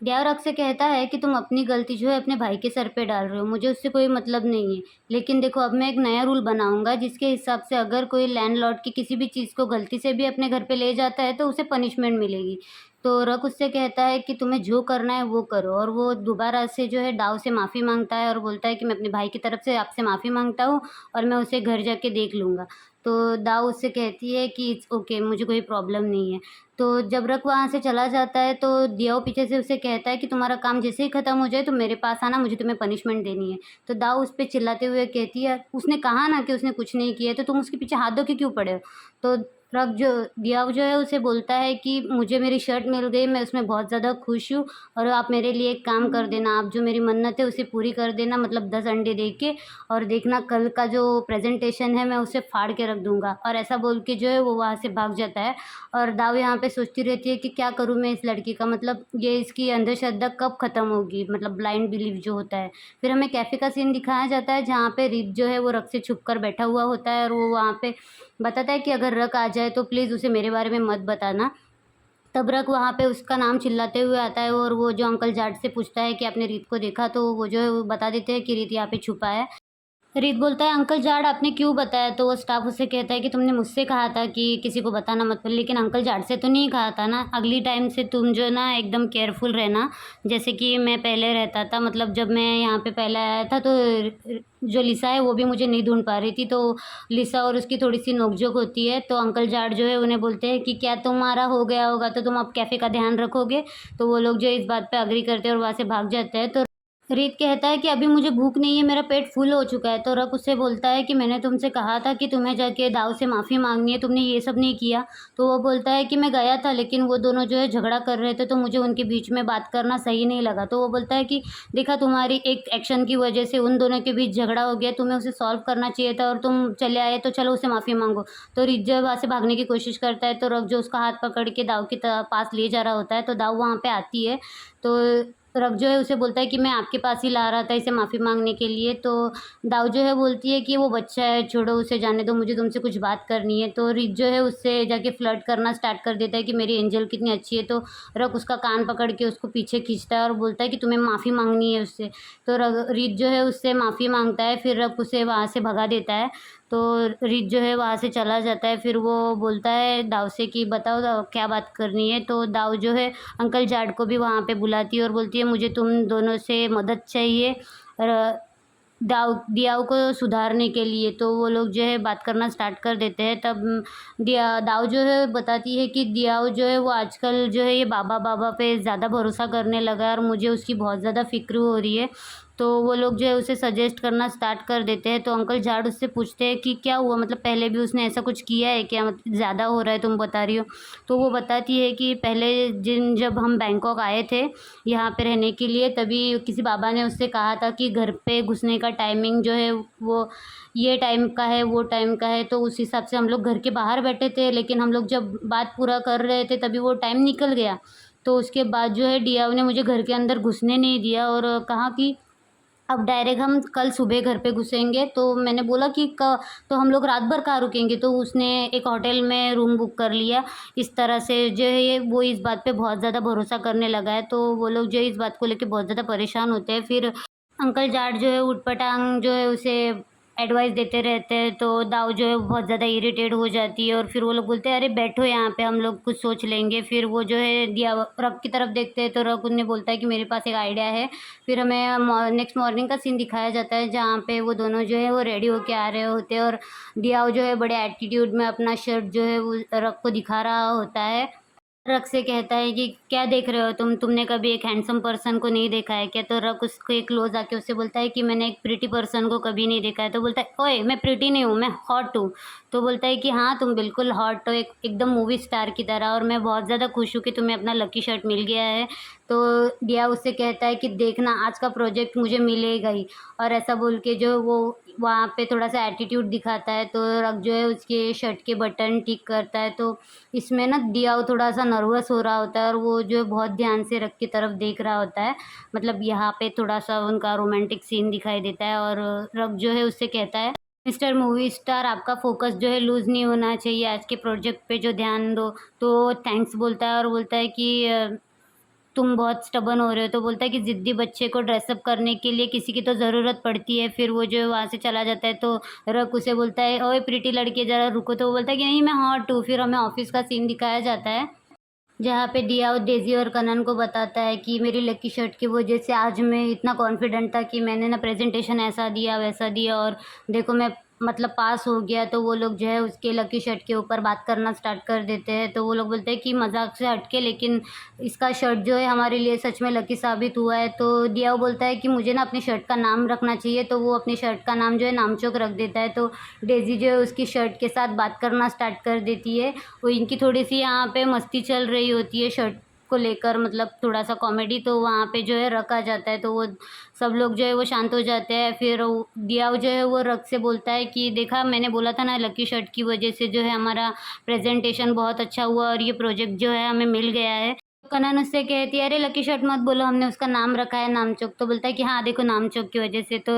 ड्यावरक से कहता है कि तुम अपनी गलती जो है अपने भाई के सर पे डाल रहे हो, मुझे उससे कोई मतलब नहीं है। लेकिन देखो अब मैं एक नया रूल बनाऊँगा जिसके हिसाब से अगर कोई लैंडलॉर्ड की किसी भी चीज़ को गलती से भी अपने घर पे ले जाता है तो उसे पनिशमेंट मिलेगी। तो रक उससे कहता है कि तुम्हें जो करना है वो करो और वो दोबारा से जो है दाव से माफ़ी माँगता है और बोलता है कि मैं अपने भाई की तरफ से आपसे माफ़ी माँगता हूँ और मैं उसे घर जाके देख लूँगा। तो दाव उससे कहती है कि इट्स ओके, मुझे कोई प्रॉब्लम नहीं है। तो जब रक वहाँ से चला जाता है तो दियाओ पीछे से उसे कहता है कि तुम्हारा काम जैसे ही ख़त्म हो जाए तो मेरे पास आना, मुझे तुम्हें पनिशमेंट देनी है। तो दाऊ उस पे चिल्लाते हुए कहती है, उसने कहा ना कि उसने कुछ नहीं किया है तो तुम उसके पीछे हाथ धो के क्यों पड़े हो? तो रक जो दियाओ जो है उसे बोलता है कि मुझे मेरी शर्ट मिल गई, मैं उसमें बहुत ज़्यादा खुश हूँ और आप मेरे लिए एक काम कर देना, आप जो मेरी मन्नत है उसे पूरी कर देना, मतलब 10 अंडे दे के, और देखना कल का जो प्रेज़ेंटेशन है मैं उसे फाड़ के रख दूँगा। और ऐसा बोल के जो है वो वहाँ से भाग जाता है। और दाव यहाँ पे सोचती रहती है कि क्या करूँ मैं इस लड़की का, मतलब ये इसकी अंधश्रद्धा कब ख़त्म होगी, मतलब ब्लाइंड बिलीव जो होता है। फिर हमें कैफ़े का सीन दिखाया जाता है जहाँ पे रिक जो है वो रक से छुप कर बैठा हुआ होता है और वो वहाँ पे बताता है कि अगर रक आ जाए तो प्लीज़ उसे मेरे बारे में मत बताना। तब रक वहाँ पे उसका नाम चिल्लाते हुए आता है और वो जो अंकल जाट से पूछता है कि आपने रीत को देखा? तो वो जो है वो बता देते हैं कि रीत यहाँ पे छुपा है। रीत बोलता है, अंकल जाट आपने क्यों बताया? तो वो स्टाफ उससे कहता है कि तुमने मुझसे कहा था कि किसी को बताना मत, लेकिन अंकल जाट से तो नहीं कहा था ना। अगली टाइम से तुम जो है ना एकदम केयरफुल रहना, जैसे कि मैं पहले रहता था। मतलब जब मैं यहाँ पे पहले आया था तो जो लिसा है वो भी मुझे नहीं ढूंढ पा रही थी, तो लिसा और उसकी थोड़ी सी नोकझोंक होती है। तो अंकल जाट जो है उन्हें बोलते हैं कि क्या तुम्हारा हो गया होगा तो तुम अब कैफ़े का ध्यान रखोगे? तो वो लोग जो है इस बात पे एग्री करते हैं और वहाँ से भाग जाते हैं। तो रीत कहता है कि अभी मुझे भूख नहीं है, मेरा पेट फुल हो चुका है। तो रक उससे बोलता है कि मैंने तुमसे कहा था कि तुम्हें जाके दाऊ से माफ़ी माँगनी है, तुमने ये सब नहीं किया। तो वो बोलता है कि मैं गया था लेकिन वो दोनों जो है झगड़ा कर रहे थे तो मुझे उनके बीच में बात करना सही नहीं लगा। तो वो बोलता है कि देखा, तुम्हारी एक एक्शन की वजह से उन दोनों के बीच झगड़ा हो गया, तुम्हें उसे सॉल्व करना चाहिए था और तुम चले आए, तो चलो उसे माफ़ी माँगो। तो रीत जो है वहाँ से भागने की कोशिश करता है तो रक जो उसका हाथ पकड़ के दाऊ के पास ले जा रहा होता है, तो दाऊ वहाँ पे आती है। तो रक जो है उसे बोलता है कि मैं आपके पास ही ला रहा था इसे माफ़ी माँगने के लिए। तो दाऊ जो है बोलती है कि वो बच्चा है, छोड़ो उसे, जाने दो, मुझे तुमसे कुछ बात करनी है। तो रिच जो है उससे जाके फ्लर्ट करना स्टार्ट कर देता है कि मेरी एंजल कितनी अच्छी है। तो रक उसका कान पकड़ के उसको पीछे खींचता है और बोलता है कि तुम्हें माफ़ी माँगनी है उससे। तो रिच जो है उससे माफ़ी माँगता है, फिर रक उसे वहाँ से भगा देता है। तो रिच जो है वहाँ से चला जाता है। फिर वो बोलता है दाऊ से कि बताओ दाऊ क्या बात करनी है? तो दाऊ जो है अंकल जाट को भी वहाँ पे बुलाती है और बोलती है मुझे तुम दोनों से मदद चाहिए दियाऊ को सुधारने के लिए। तो वो लोग जो है बात करना स्टार्ट कर देते हैं। तब दाऊ जो है बताती है कि दियाऊ जो है वो आजकल जो है ये बाबा बाबा पे ज़्यादा भरोसा करने लगा है और मुझे उसकी बहुत ज़्यादा फ़िक्र हो रही है। तो वो लोग जो है उसे सजेस्ट करना स्टार्ट कर देते हैं। तो अंकल जाट उससे पूछते हैं कि क्या हुआ, मतलब पहले भी उसने ऐसा कुछ किया है क्या, मतलब ज़्यादा हो रहा है तुम बता रही हो? तो वो बताती है कि पहले जब हम बैंकॉक आए थे यहाँ पे रहने के लिए, तभी किसी बाबा ने उससे कहा था कि घर पे घुसने का टाइमिंग जो है वो ये टाइम का है, वो टाइम का है। तो उस हिसाब से हम लोग घर के बाहर बैठे थे, लेकिन हम लोग जब बात पूरा कर रहे थे तभी वो टाइम निकल गया। तो उसके बाद जो है डियाव ने मुझे घर के अंदर घुसने नहीं दिया और कहा कि अब डायरेक्ट हम कल सुबह घर पे घुसेंगे। तो मैंने बोला कि तो हम लोग रात भर कहाँ रुकेंगे? तो उसने एक होटल में रूम बुक कर लिया। इस तरह से जो है ये वो इस बात पे बहुत ज़्यादा भरोसा करने लगा है। तो वो लोग जो है इस बात को लेके बहुत ज़्यादा परेशान होते हैं। फिर अंकल जाट जो है ऊट-पटांग जो है उसे एडवाइस देते रहते हैं। तो दाऊ जो है बहुत ज़्यादा इरिटेट हो जाती है और फिर वो लोग बोलते हैं अरे बैठो यहाँ पे, हम लोग कुछ सोच लेंगे। फिर वो जो है दिया रक की तरफ देखते हैं तो रक उन्हें बोलता है कि मेरे पास एक आइडिया है। फिर हमें नेक्स्ट मॉर्निंग का सीन दिखाया जाता है जहाँ पे वो दोनों जो है वो रेडी होके आ रहे होते हैं और दियाऊ जो है बड़े एटीट्यूड में अपना शर्ट जो है वो रक को दिखा रहा होता है। रक से कहता है कि क्या देख रहे हो तुमने कभी एक हैंडसम पर्सन को नहीं देखा है क्या? तो रक उसके क्लोज आके उससे बोलता है कि मैंने एक प्रिटी पर्सन को कभी नहीं देखा है। तो बोलता है ओए मैं प्रिटी नहीं हूँ, मैं हॉट हूँ। तो बोलता है कि हाँ तुम बिल्कुल हॉट हो, एक एकदम मूवी स्टार की तरह, और मैं बहुत ज़्यादा खुश हूँ कि तुम्हें अपना लकी शर्ट मिल गया है। तो दिया उससे कहता है कि देखना आज का प्रोजेक्ट मुझे मिलेगा ही, और ऐसा बोल के जो वो वहाँ पे थोड़ा सा एटीट्यूड दिखाता है। तो रक जो है उसके शर्ट के बटन ठीक करता है। तो इसमें ना दिया वो थोड़ा सा नर्वस हो रहा होता है और वो जो है बहुत ध्यान से रक की तरफ देख रहा होता है। मतलब यहाँ पे थोड़ा सा उनका रोमांटिक सीन दिखाई देता है और रक जो है उससे कहता है मिस्टर मूवी स्टार आपका फोकस जो है लूज़ नहीं होना चाहिए, आज के प्रोजेक्ट पे जो ध्यान दो। तो थैंक्स बोलता है और बोलता है कि तुम बहुत स्टबर्न हो रहे हो। तो बोलता है कि ज़िद्दी बच्चे को ड्रेसअप करने के लिए किसी की तो ज़रूरत पड़ती है। फिर वो जो है वहाँ से चला जाता है, तो रक उसे बोलता है, ओए प्रीटी लड़की ज़रा रुको। तो वो बोलता है कि नहीं मैं हॉट हूँ। फिर हमें ऑफ़िस का सीन दिखाया जाता है, जहाँ पे दिया और डेज़ी और कनन को बताता है कि मेरी लकी शर्ट की वजह से आज मैं इतना कॉन्फिडेंट था कि मैंने ना प्रेज़ेंटेशन ऐसा दिया, वैसा दिया, और देखो मैं मतलब पास हो गया। तो वो लोग जो है उसके लकी शर्ट के ऊपर बात करना स्टार्ट कर देते हैं। तो वो लोग बोलते हैं कि मज़ाक से हट के, लेकिन इसका शर्ट जो है हमारे लिए सच में लकी साबित हुआ है। तो दिया बोलता है कि मुझे ना अपनी शर्ट का नाम रखना चाहिए। तो वो अपनी शर्ट का नाम जो है नामचोक रख देता है। तो डेज़ी जो है उसकी शर्ट के साथ बात करना स्टार्ट कर देती है। वो इनकी थोड़ी-सी यहाँ पे मस्ती चल रही होती है शर्ट को लेकर, मतलब थोड़ा-सा कॉमेडी। तो वहाँ पे जो है रक आ जाता है, तो वो सब लोग जो है वो शांत हो जाते हैं। फिर वो दिया जो है वो रक से बोलता है कि देखा मैंने बोला था ना, लकी शर्ट की वजह से जो है हमारा प्रेज़ेंटेशन बहुत अच्छा हुआ और ये प्रोजेक्ट जो है हमें मिल गया है। कनन उससे कहती है, अरे लकी शर्ट मत बोलो, हमने उसका नाम रखा है नामचुक। तो बोलता है कि हाँ देखो नामचुक की वजह से। तो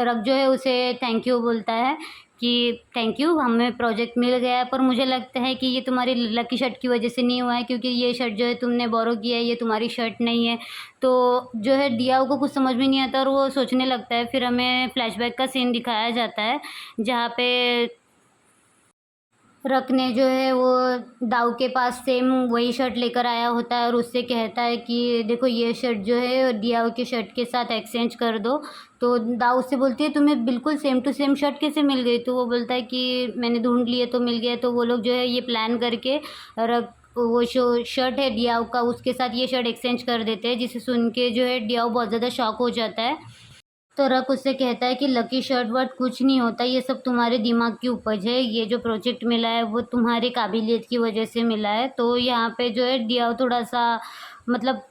रक जो है उसे थैंक यू बोलता है कि थैंक यू, हमें प्रोजेक्ट मिल गया है, पर मुझे लगता है कि ये तुम्हारी लकी शर्ट की वजह से नहीं हुआ है, क्योंकि ये शर्ट जो है तुमने बोरो किया है, ये तुम्हारी शर्ट नहीं है। तो जो है दिया को कुछ समझ में नहीं आता और वो सोचने लगता है। फिर हमें फ्लैशबैक का सीन दिखाया जाता है, जहाँ पे रक ने जो है वो दाऊ के पास सेम वही शर्ट लेकर आया होता है और उससे कहता है कि देखो ये शर्ट जो है दियाओ की शर्ट के साथ एक्सचेंज कर दो। तो दाऊ उससे बोलती है तुम्हें बिल्कुल सेम टू सेम शर्ट कैसे मिल गई? तो वो बोलता है कि मैंने ढूंढ लिए तो मिल गया। तो वो लोग जो है ये प्लान करके रक वो जो शर्ट है दियाओ का उसके साथ ये शर्ट एक्सचेंज कर देते हैं, जिसे सुन के जो है दियाओ बहुत ज़्यादा शॉक हो जाता है। तो रक उससे कहता है कि लकी शर्ट वर्ट कुछ नहीं होता, ये सब तुम्हारे दिमाग की उपज है। ये जो प्रोजेक्ट मिला है वो तुम्हारी काबिलियत की वजह से मिला है। तो यहाँ पे जो है दिया थोड़ा-सा मतलब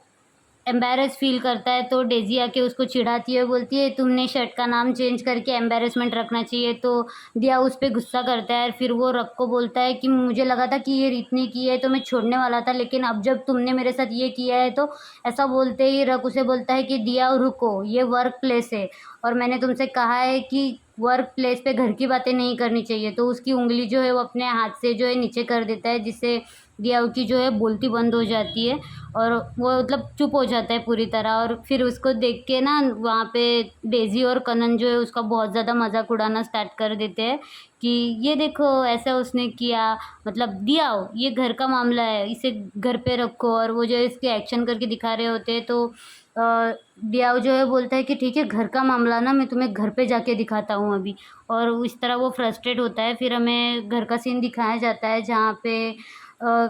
एम्बैरेस फ़ील करता है। तो डेज़ी आके उसको चिढ़ाती है, बोलती है तुमने शर्ट का नाम चेंज करके एम्बैरेसमेंट रखना चाहिए। तो दिया उस पे गुस्सा करता है। फिर वो रक को बोलता है कि मुझे लगा था कि ये रीत ने की है तो मैं छोड़ने वाला था, लेकिन अब जब तुमने मेरे साथ ये किया है तो। ऐसा बोलते ही रक उसे बोलता है कि दिया रुको, ये वर्क प्लेस है और मैंने तुमसे कहा है कि वर्क प्लेस पे घर की बातें नहीं करनी चाहिए। तो उसकी उँगली जो है वो अपने हाथ से जो है नीचे कर देता है, जिससे दिया की जो है बोलती बंद हो जाती है और वो मतलब चुप हो जाता है पूरी तरह। और फिर उसको देख के ना वहाँ पे डेज़ी और कनन जो है उसका बहुत ज़्यादा मज़ाक उड़ाना स्टार्ट कर देते हैं कि ये देखो ऐसा उसने किया, मतलब दिया हो ये घर का मामला है, इसे घर पे रखो। और वो जो है इसके एक्शन करके दिखा रहे होते हैं। तो दिया जो है बोलता है कि ठीक है घर का मामला ना, मैं तुम्हें घर पे जाके दिखाता हूँ अभी। और इस तरह वो फ्रस्ट्रेट होता है। फिर हमें घर का सीन दिखाया जाता है, जहाँ पे अ,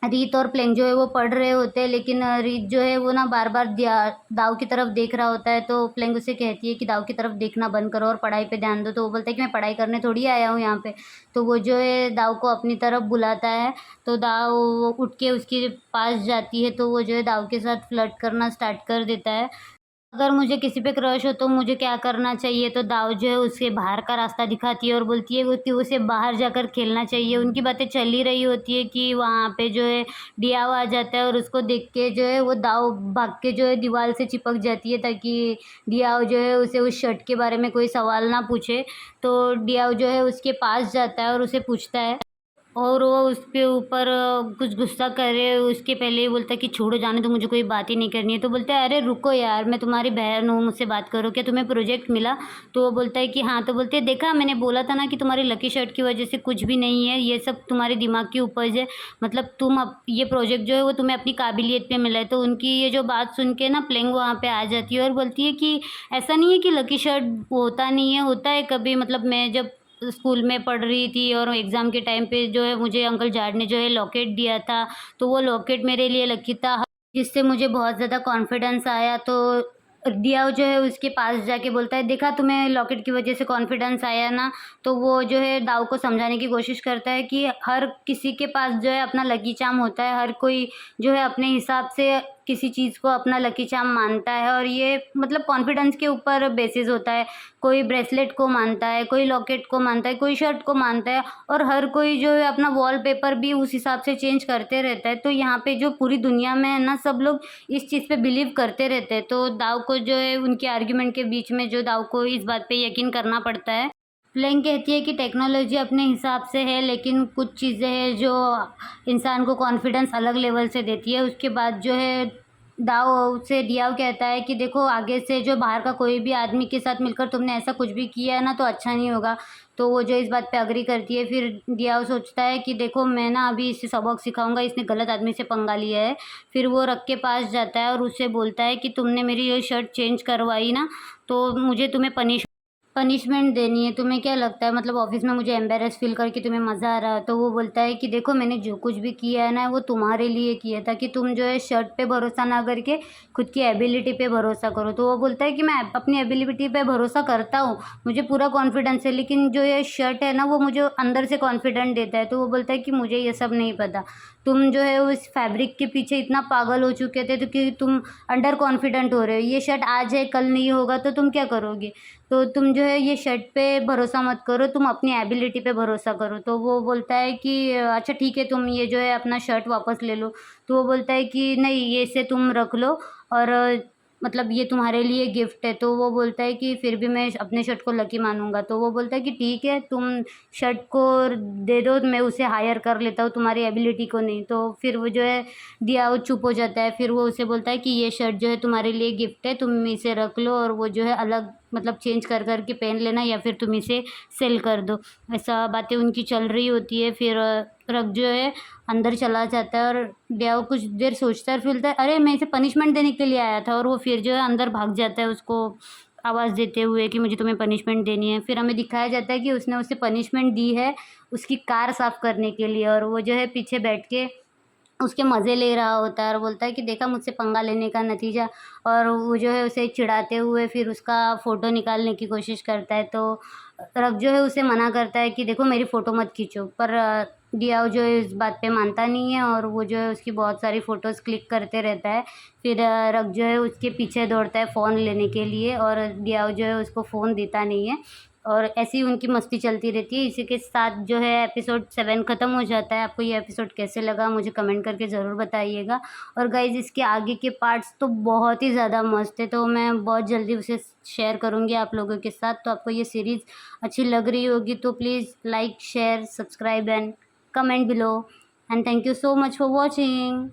रीत और प्लेंग जो है वो पढ़ रहे होते हैं, लेकिन रीत जो है वो ना बार-बार दाव की तरफ देख रहा होता है। तो प्लेंग उसे कहती है कि दाव की तरफ देखना बंद करो और पढ़ाई पे ध्यान दो। तो वो बोलता है कि मैं पढ़ाई करने थोड़ी आया हूँ यहाँ पे। तो वो जो है दाव को अपनी तरफ बुलाता है। तो दाव उठ के उसके पास जाती है, तो वो जो है दाव के साथ फ्लर्ट करना स्टार्ट कर देता है। अगर मुझे किसी पे क्रश हो तो मुझे क्या करना चाहिए? तो दाव जो है उसे बाहर का रास्ता दिखाती है और बोलती है वो कि उसे बाहर जाकर खेलना चाहिए। उनकी बातें चल ही रही होती है कि वहाँ पे जो है डियाव आ जाता है और उसको देख के जो है वो दाव भाग के जो है दीवार से चिपक जाती है, ताकि डियाव जो है उसे उस शर्ट के बारे में कोई सवाल ना पूछे। तो डियाव जो है उसके पास जाता है और उसे पूछता है और वो उसके ऊपर कुछ गुस्सा करे उसके पहले ही बोलता है कि छोड़ो जाने दो, मुझे कोई बात ही नहीं करनी है। तो बोलता है अरे रुको यार, मैं तुम्हारी बहन हूँ, मुझसे बात करो, क्या तुम्हें प्रोजेक्ट मिला? तो वो बोलता है कि हाँ। तो बोलते है देखा मैंने बोला था ना कि तुम्हारी लकी शर्ट की वजह से कुछ भी नहीं है, ये सब तुम्हारे दिमाग की उपज है। मतलब तुम अब ये प्रोजेक्ट जो है वो तुम्हें अपनी काबिलियत पे मिला है। तो उनकी ये जो बात सुन के ना प्लेंग वहाँ पे आ जाती है और बोलती है कि ऐसा नहीं है कि लकी शर्ट होता नहीं है, होता है कभी। मतलब मैं जब स्कूल में पढ़ रही थी और एग्ज़ाम के टाइम पे जो है मुझे अंकल जाट ने जो है लॉकेट दिया था, तो वो लॉकेट मेरे लिए लकी था, जिससे मुझे बहुत ज़्यादा कॉन्फिडेंस आया। तो दिया जो है उसके पास जाके बोलता है देखा तुम्हें लॉकेट की वजह से कॉन्फिडेंस आया ना। तो वो जो है दाव को समझाने की कोशिश करता है कि हर किसी के पास जो है अपना लकी चार्म होता है, हर कोई जो है अपने हिसाब से किसी चीज़ को अपना लकी चार्म मानता है और ये मतलब कॉन्फिडेंस के ऊपर बेसिस होता है। कोई ब्रेसलेट को मानता है, कोई लॉकेट को मानता है, कोई शर्ट को मानता है और हर कोई जो है अपना वॉलपेपर भी उस हिसाब से चेंज करते रहता है। तो यहाँ पे जो पूरी दुनिया में है ना, सब लोग इस चीज़ पे बिलीव करते रहते हैं। तो दाव को जो है उनके आर्ग्यूमेंट के बीच में जो दाव को इस बात पे यकीन करना पड़ता है फ्लैंग कहती है कि टेक्नोलॉजी अपने हिसाब से है, लेकिन कुछ चीज़ें हैं जो इंसान को कॉन्फिडेंस अलग लेवल से देती है। उसके बाद जो है दाव से डियाव कहता है कि देखो आगे से जो बाहर का कोई भी आदमी के साथ मिलकर तुमने ऐसा कुछ भी किया है ना तो अच्छा नहीं होगा। तो वो जो इस बात पे अग्री करती है। फिर डियाव सोचता है कि देखो मैं ना अभी इसे सबक सिखाऊंगा, इसने गलत आदमी से पंगा लिया है। फिर वो रग के पास जाता है और उससे बोलता है कि तुमने मेरी ये शर्ट चेंज करवाई ना, तो मुझे तुम्हें पनिशमेंट देनी है। तुम्हें क्या लगता है, मतलब ऑफिस में मुझे एम्बेरस फील करके तुम्हें मज़ा आ रहा है? तो वो बोलता है कि देखो मैंने जो कुछ भी किया है ना वो तुम्हारे लिए किया है, ताकि तुम जो है शर्ट पे भरोसा ना करके खुद की एबिलिटी पे भरोसा करो। तो वो बोलता है कि मैं अपनी एबिलिटी पे भरोसा करता हूँ, मुझे पूरा कॉन्फिडेंस है, लेकिन जो ये शर्ट है ना वो मुझे अंदर से कॉन्फिडेंट देता है। तो वो बोलता है कि मुझे ये सब नहीं पता, तुम जो है उस फैब्रिक के पीछे इतना पागल हो चुके थे तो कि तुम अंडर कॉन्फिडेंट हो रहे हो। ये शर्ट आज है कल नहीं होगा तो तुम क्या करोगे? तो तुम जो है ये शर्ट पे भरोसा मत करो, तुम अपनी एबिलिटी पे भरोसा करो। तो वो बोलता है कि अच्छा ठीक है, तुम ये जो है अपना शर्ट वापस ले लो। तो वो बोलता है कि नहीं, ये इसे तुम रख लो और मतलब ये तुम्हारे लिए गिफ्ट है। तो वो बोलता है कि फिर भी मैं अपने शर्ट को लकी मानूंगा। तो वो बोलता है कि ठीक है, तुम शर्ट को दे दो, मैं उसे हायर कर लेता हूँ, तुम्हारी एबिलिटी को नहीं। तो फिर वो जो है दिया वो चुप हो जाता है। फिर वो उसे बोलता है कि ये शर्ट जो है तुम्हारे लिए गिफ्ट है, तुम इसे रख लो और वो जो है अलग मतलब चेंज कर कर के पहन लेना, या फिर तुम इसे सेल कर दो। ऐसा बातें उनकी चल रही होती है। फिर रग जो है अंदर चला जाता है और डियाओ कुछ देर सोचता है और बोलता है अरे मैं इसे पनिशमेंट देने के लिए आया था। और वो फिर जो है अंदर भाग जाता है उसको आवाज़ देते हुए कि मुझे तुम्हें पनिशमेंट देनी है। फिर हमें दिखाया जाता है कि उसने उसे पनिशमेंट दी है उसकी कार साफ़ करने के लिए, और वो जो है पीछे बैठ के उसके मज़े ले रहा होता है और बोलता है कि देखा मुझसे पंगा लेने का नतीजा। और वो जो है उसे चिढ़ाते हुए फिर उसका फ़ोटो निकालने की कोशिश करता है। तो रब जो है उसे मना करता है कि देखो मेरी फ़ोटो मत खींचो, पर डियाओ जो है इस बात पे मानता नहीं है और वो जो है उसकी बहुत सारी फ़ोटोज़ क्लिक करते रहता है। फिर रब जो है उसके पीछे दौड़ता है फ़ोन लेने के लिए, और डियाओ जो है उसको फ़ोन देता नहीं है। और ऐसी ही उनकी मस्ती चलती रहती है। इसी के साथ जो है एपिसोड 7 ख़त्म हो जाता है। आपको ये एपिसोड कैसे लगा मुझे कमेंट करके ज़रूर बताइएगा। और गाइज़ इसके आगे के पार्ट्स तो बहुत ही ज़्यादा मस्त है, तो मैं बहुत जल्दी उसे शेयर करूँगी आप लोगों के साथ। तो आपको ये सीरीज़ अच्छी लग रही होगी तो please like, share, subscribe and comment below. And thank you so much for watching.